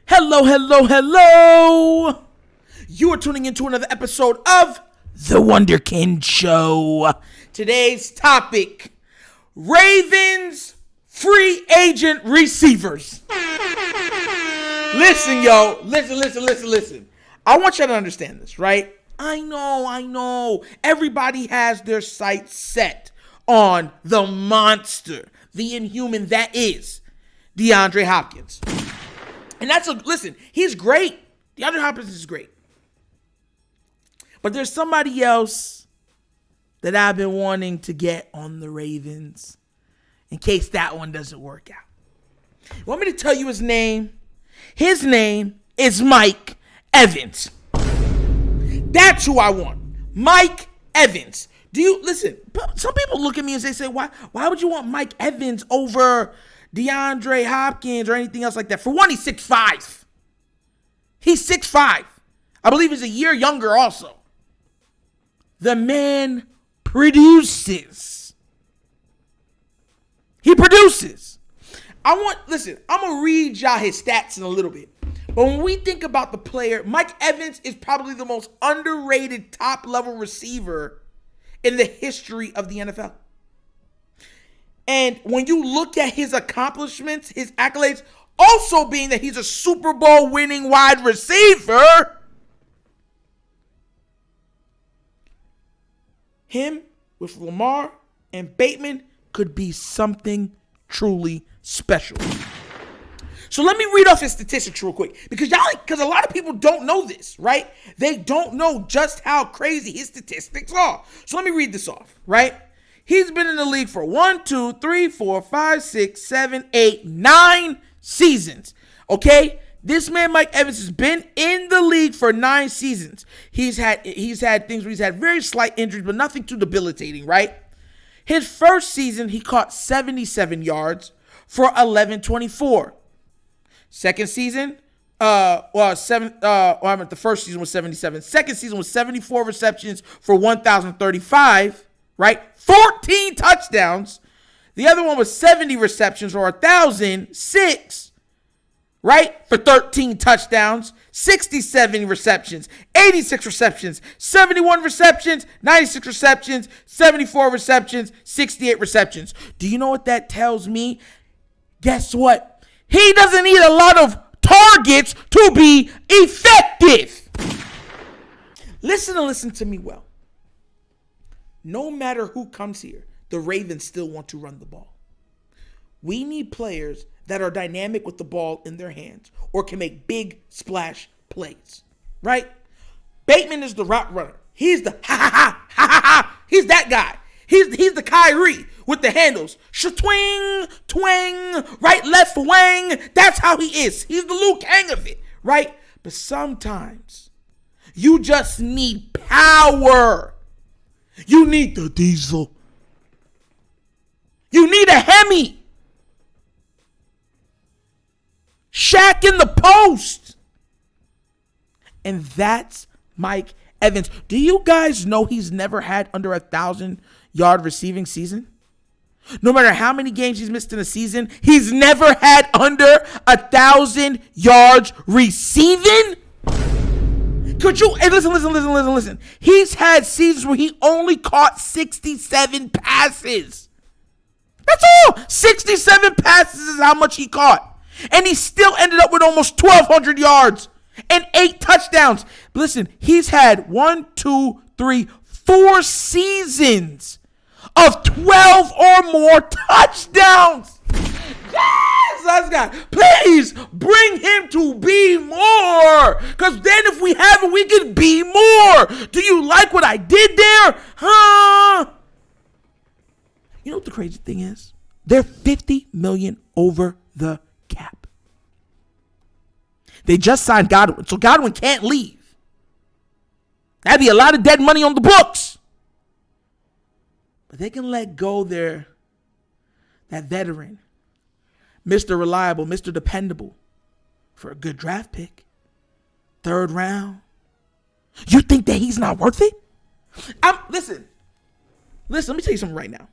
Hello, hello, hello. You are tuning into another episode of The Wunderkind Show. Today's topic, Ravens free agent receivers. Listen, yo. Listen. I want you to understand this, right? I know. Everybody has their sights set on the monster, the inhuman that is DeAndre Hopkins. And listen, he's great. DeAndre Hopkins is great. But there's somebody else that I've been wanting to get on the Ravens in case that one doesn't work out. You want me to tell you his name? His name is Mike Evans. That's who I want. Mike Evans. Listen, some people look at me and say, why would you want Mike Evans over DeAndre Hopkins or anything else like that? For one, he's 6'5". He's 6'5". I believe he's a year younger also. The man produces. He produces. I'm going to read y'all his stats in a little bit. But when we think about the player, Mike Evans is probably the most underrated top-level receiver in the history of the NFL. And when you look at his accomplishments, his accolades, also being that he's a Super Bowl winning wide receiver, him with Lamar and Bateman could be something truly special. So let me read off his statistics real quick because a lot of people don't know this, right? They don't know just how crazy his statistics are. So let me read this off, right? He's been in the league for 9 seasons. Okay? This man, Mike Evans, has been in the league for 9 seasons. He's had things where he's had very slight injuries, but nothing too debilitating, right? His first season, he caught 77 yards for 1124. Second season, the first season was 77. Second season was 74 receptions for 1,035, right? 14 touchdowns. The other one was 70 receptions for 1,006, right? For 13 touchdowns, 67 receptions, 86 receptions, 71 receptions, 96 receptions, 74 receptions, 68 receptions. Do you know what that tells me? Guess what? He doesn't need a lot of targets to be effective. Listen to me well. No matter who comes here, the Ravens still want to run the ball. We need players that are dynamic with the ball in their hands or can make big splash plays, right? Bateman is the route runner. He's the ha. He's that guy. He's the Kyrie with the handles. Shatwing, twang, right, left, wang. That's how he is. He's the Liu Kang of it, right? But sometimes you just need power. You need the diesel. You need a Hemi. Shaq in the post. And that's Mike Evans. Do you guys know he's never had under 1,000-yard receiving season? No matter how many games he's missed in a season, he's never had under 1,000 yards receiving. Could you, hey, listen. He's had seasons where he only caught 67 passes. That's all. 67 passes is how much he caught. And he still ended up with almost 1,200 yards and 8 touchdowns. But listen, he's had 4 seasons of 12 or more touchdowns. Yes, let's go. Please bring him to be more. Because then if we have it, we can be more. Do you like what I did there? Huh? You know what the crazy thing is? They're $50 million over the cap. They just signed Godwin, so Godwin can't leave. That'd be a lot of dead money on the books. But they can let go that veteran, Mr. Reliable, Mr. Dependable, for a good draft pick. 3rd round. You think that he's not worth it? Listen, let me tell you something right now.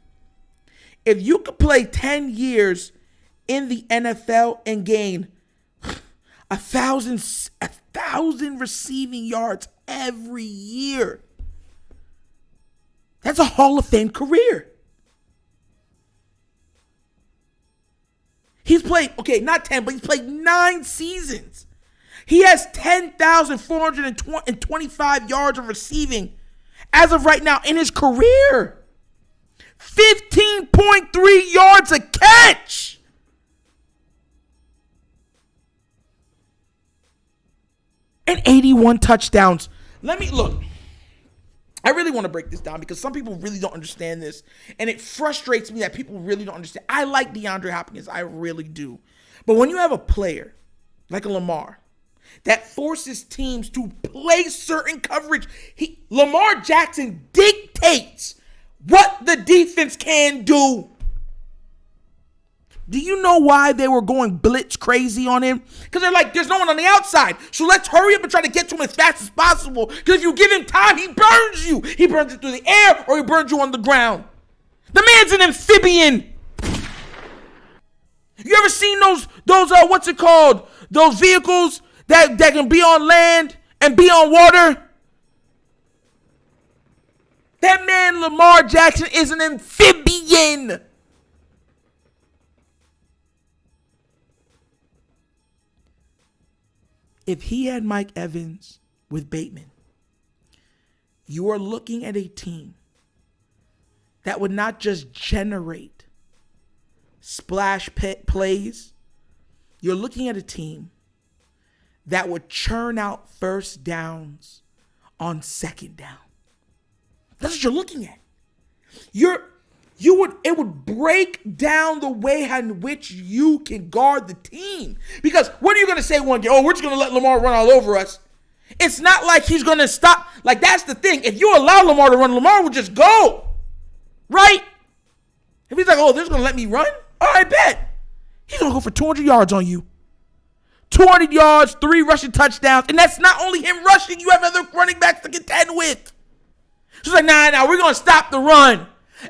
If you could play 10 years in the NFL and gain 1,000 receiving yards every year. That's a Hall of Fame career. He's played, not 10, but he's played 9 seasons. He has 10,425 yards of receiving as of right now in his career. 15.3 yards a catch. And 81 touchdowns. Look. I really want to break this down because some people really don't understand this. And it frustrates me that people really don't understand. I like DeAndre Hopkins. I really do. But when you have a player like a Lamar that forces teams to play certain coverage, Lamar Jackson dictates what the defense can do. Do you know why they were going blitz crazy on him? Because they're like, there's no one on the outside. So let's hurry up and try to get to him as fast as possible. Because if you give him time, he burns you. He burns you through the air or he burns you on the ground. The man's an amphibian. You ever seen those what's it called? Those vehicles that can be on land and be on water? That man, Lamar Jackson, is an amphibian. If he had Mike Evans with Bateman, you are looking at a team that would not just generate splash plays. You're looking at a team that would churn out first downs on second down. That's what you're looking at. It would break down the way in which you can guard the team. Because what are you going to say one game? Oh, we're just going to let Lamar run all over us. It's not like he's going to stop. Like, that's the thing. If you allow Lamar to run, Lamar will just go. Right? If he's like, oh, they're just going to let me run? All right, bet. He's going to go for 200 yards on you. 200 yards, 3 rushing touchdowns. And that's not only him rushing. You have other running backs to contend with. So it's like, nah, we're going to stop the run.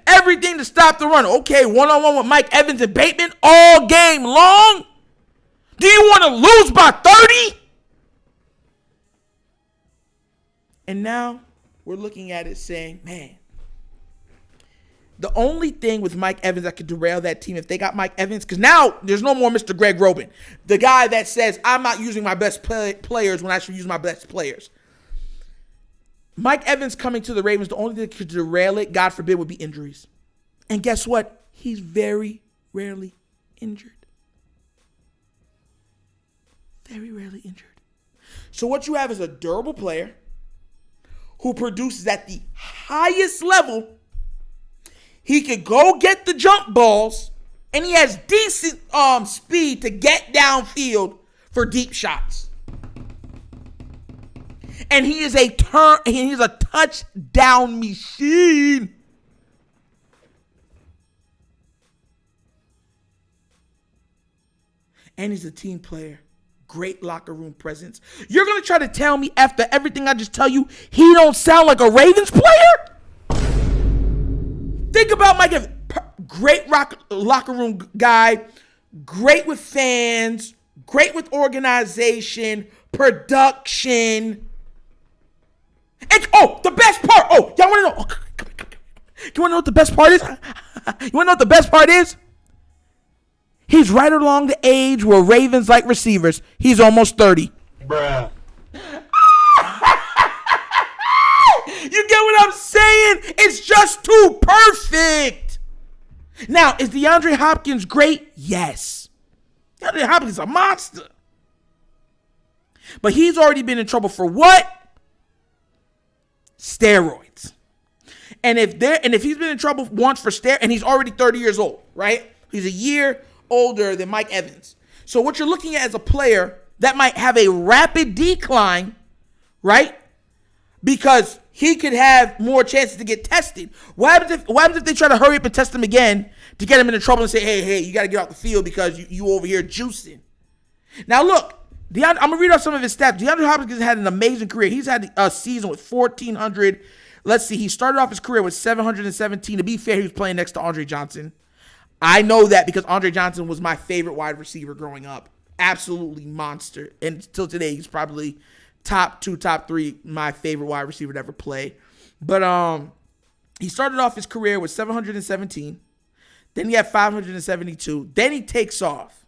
Everything to stop the run. Okay, one-on-one with Mike Evans and Bateman all game long? Do you want to lose by 30? And now we're looking at it saying, man, the only thing with Mike Evans that could derail that team if they got Mike Evans, because now there's no more Mr. Greg Robin, the guy that says, I'm not using my best players when I should use my best players. Mike Evans coming to the Ravens, the only thing that could derail it, God forbid, would be injuries. And guess what? He's very rarely injured. Very rarely injured. So what you have is a durable player who produces at the highest level. He could go get the jump balls, and he has decent speed to get downfield for deep shots. And he's a touchdown machine. And he's a team player. Great locker room presence. You're going to try to tell me after everything I just tell you, he don't sound like a Ravens player? Think about Mike Evans. Great locker room guy. Great with fans. Great with organization. Production. And, the best part. Y'all want to know? You want to know what the best part is? You want to know what the best part is? He's right along the age where Ravens like receivers. He's almost 30. Bruh. You get what I'm saying? It's just too perfect. Now, is DeAndre Hopkins great? Yes. DeAndre Hopkins is a monster. But he's already been in trouble for what? Steroids. And if he's been in trouble once for steroids, and he's already 30 years old, right? He's a year older than Mike Evans. So what you're looking at is a player that might have a rapid decline, right? Because he could have more chances to get tested. What happens if they try to hurry up and test him again to get him into trouble and say, hey, you got to get off the field because you over here juicing. Now look, I'm going to read off some of his stats. DeAndre Hopkins had an amazing career. He's had a season with 1,400. Let's see. He started off his career with 717. To be fair, he was playing next to Andre Johnson. I know that because Andre Johnson was my favorite wide receiver growing up. absolutely monster. And till today, he's probably top 2, top 3, my favorite wide receiver to ever play. But he started off his career with 717. Then he had 572. Then he takes off.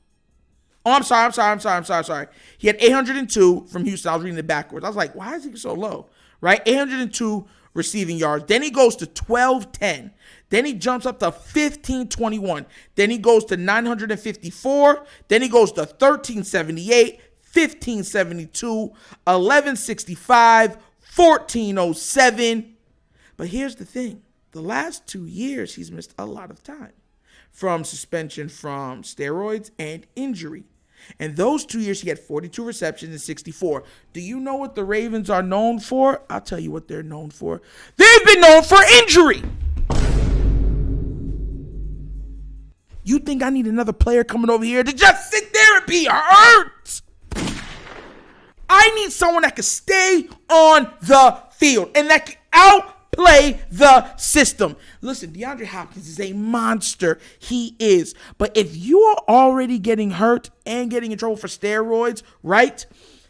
Oh, I'm sorry. He had 802 from Houston. I was reading it backwards. I was like, why is he so low? Right? 802 receiving yards. Then he goes to 1210. Then he jumps up to 1521. Then he goes to 954. Then he goes to 1378, 1572, 1165, 1407. But here's the thing. The last 2 years, he's missed a lot of time from suspension from steroids and injury. And those 2 years, he had 42 receptions and 64. Do you know what the Ravens are known for? I'll tell you what they're known for. They've been known for injury. You think I need another player coming over here to just sit there and be hurt? I need someone that can stay on the field and that can outplay the system. Listen, DeAndre Hopkins is a monster. He is. But if you are already getting hurt and getting in trouble for steroids, right,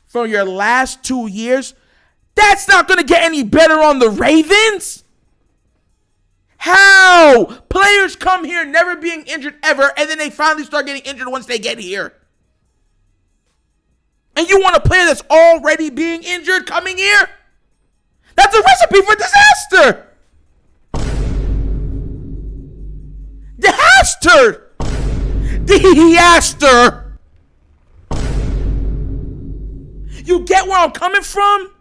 from your last 2 years, that's not going to get any better on the Ravens. How? Players come here never being injured ever, and then they finally start getting injured once they get here. And you want a player that's already being injured coming here? That's a recipe for disaster. Disaster. You get where I'm coming from?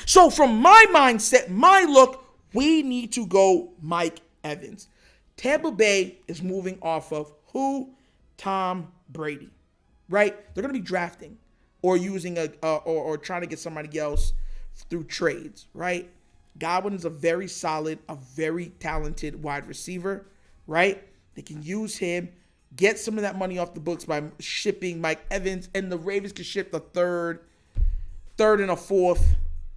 So from my mindset, my look, we need to go Mike Evans. Tampa Bay is moving off of who? Tom Brady, right? They're going to be drafting or using or trying to get somebody else through trades, right? Godwin is a very solid, a very talented wide receiver, right? They can use him, get some of that money off the books by shipping Mike Evans, and the Ravens can ship the third and a fourth,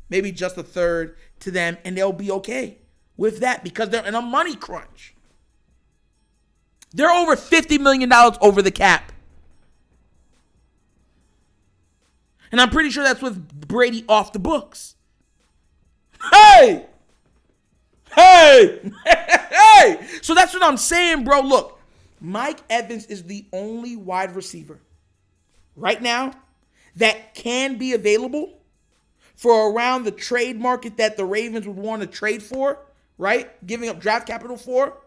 maybe just a third to them, and they'll be okay with that because they're in a money crunch. They're over $50 million over the cap. And I'm pretty sure that's with Brady off the books. Hey! So that's what I'm saying, bro. Look, Mike Evans is the only wide receiver right now that can be available for around the trade market that the Ravens would want to trade for, right? Giving up draft capital for,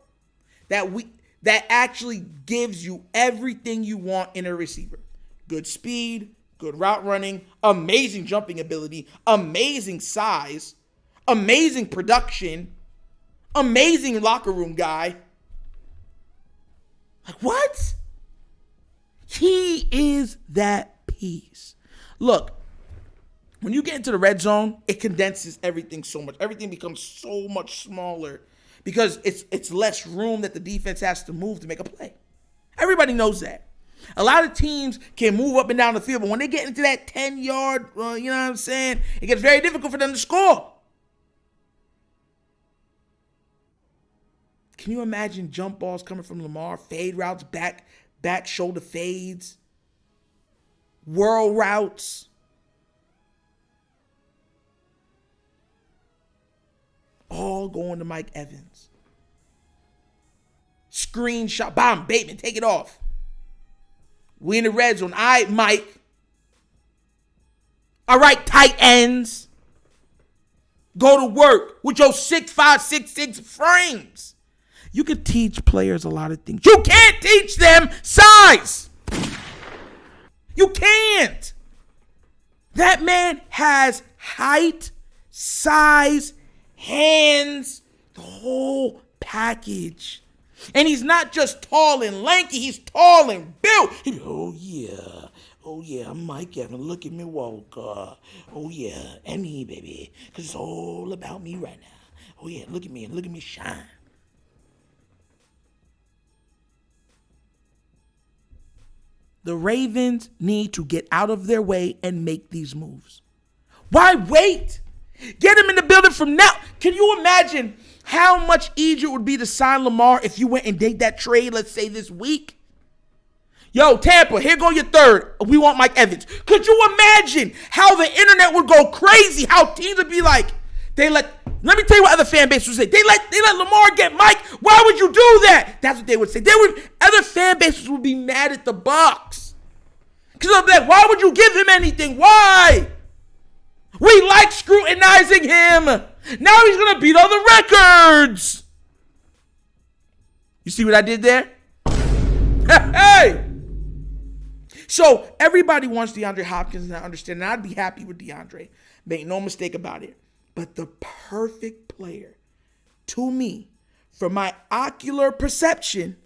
that actually gives you everything you want in a receiver. Good speed, good route running, amazing jumping ability, amazing size, amazing production, amazing locker room guy. Like, what? He is that piece. Look, when you get into the red zone, it condenses everything so much. Everything becomes so much smaller because it's less room that the defense has to move to make a play. Everybody knows that. A lot of teams can move up and down the field, but when they get into that 10-yard, you know what I'm saying, it gets very difficult for them to score. Can you imagine jump balls coming from Lamar, fade routes, back shoulder fades, whirl routes? All going to Mike Evans. Screenshot, bomb, Bateman, take it off. We in the red zone. All right, Mike. All right, tight ends. Go to work with your 6'5", 6'6" frames. You can teach players a lot of things. You can't teach them size. You can't. That man has height, size, hands, the whole package. And he's not just tall and lanky, he's tall and built. Oh yeah, I'm Mike Evans. Look at me walk. Oh yeah, and me, baby. Because it's all about me right now. Oh yeah, look at me shine. The Ravens need to get out of their way and make these moves. Why wait? Get him in the building from now. Can you imagine how much easier it would be to sign Lamar if you went and did that trade, let's say this week? Yo, Tampa, here go your third. We want Mike Evans. Could you imagine how the internet would go crazy? How teams would be like, let me tell you what other fan bases would say. They let Lamar get Mike. Why would you do that? That's what they would say. Other fan bases would be mad at the Bucs. Because of that, why would you give him anything? Why? We like scrutinizing him. Now he's going to beat all the records. You see what I did there? Hey! So everybody wants DeAndre Hopkins, and I understand, and I'd be happy with DeAndre. Make no mistake about it. But the perfect player to me, from my ocular perception,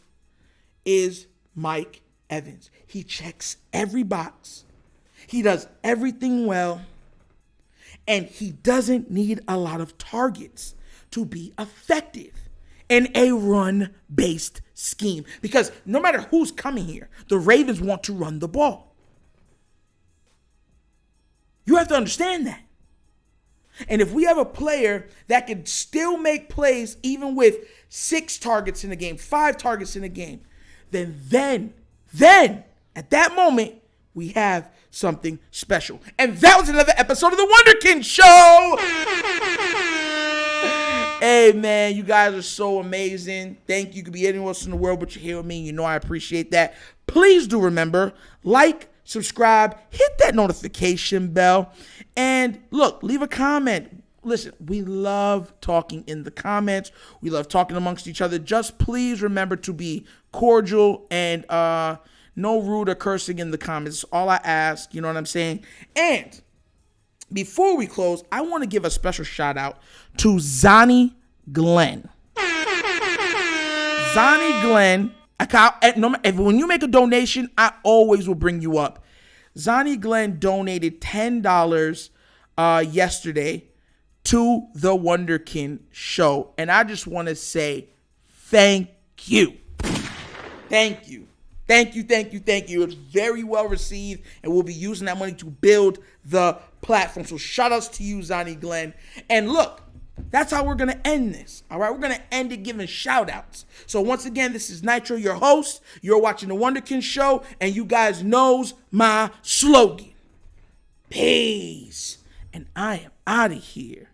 is Mike Evans. He checks every box. He does everything well. And he doesn't need a lot of targets to be effective in a run-based scheme. Because no matter who's coming here, the Ravens want to run the ball. You have to understand that. And if we have a player that can still make plays even with 6 targets in a game, 5 targets in a game, then at that moment, we have something special. And that was another episode of The Wunderkind Show. Hey, man, you guys are so amazing. Thank you. You could be anywhere else in the world, but you're here with me. You know I appreciate that. Please do remember, like, subscribe, hit that notification bell, and look, leave a comment. Listen, we love talking in the comments. We love talking amongst each other. Just please remember to be cordial and no rude or cursing in the comments. All I ask, you know what I'm saying? And before we close, I want to give a special shout out to Zonnie Glenn. Zonnie Glenn, when you make a donation, I always will bring you up. Zonnie Glenn donated $10 yesterday to The Wunderkind Show. And I just want to say thank you. Thank you. Thank you. It's very well received, and we'll be using that money to build the platform. So shout outs to you, Zonnie Glenn. And look, that's how we're going to end this. All right, we're going to end it giving shout outs. So once again, this is Nitro, your host. You're watching The Wunderkind Show, and you guys knows my slogan. Peace. And I am out of here.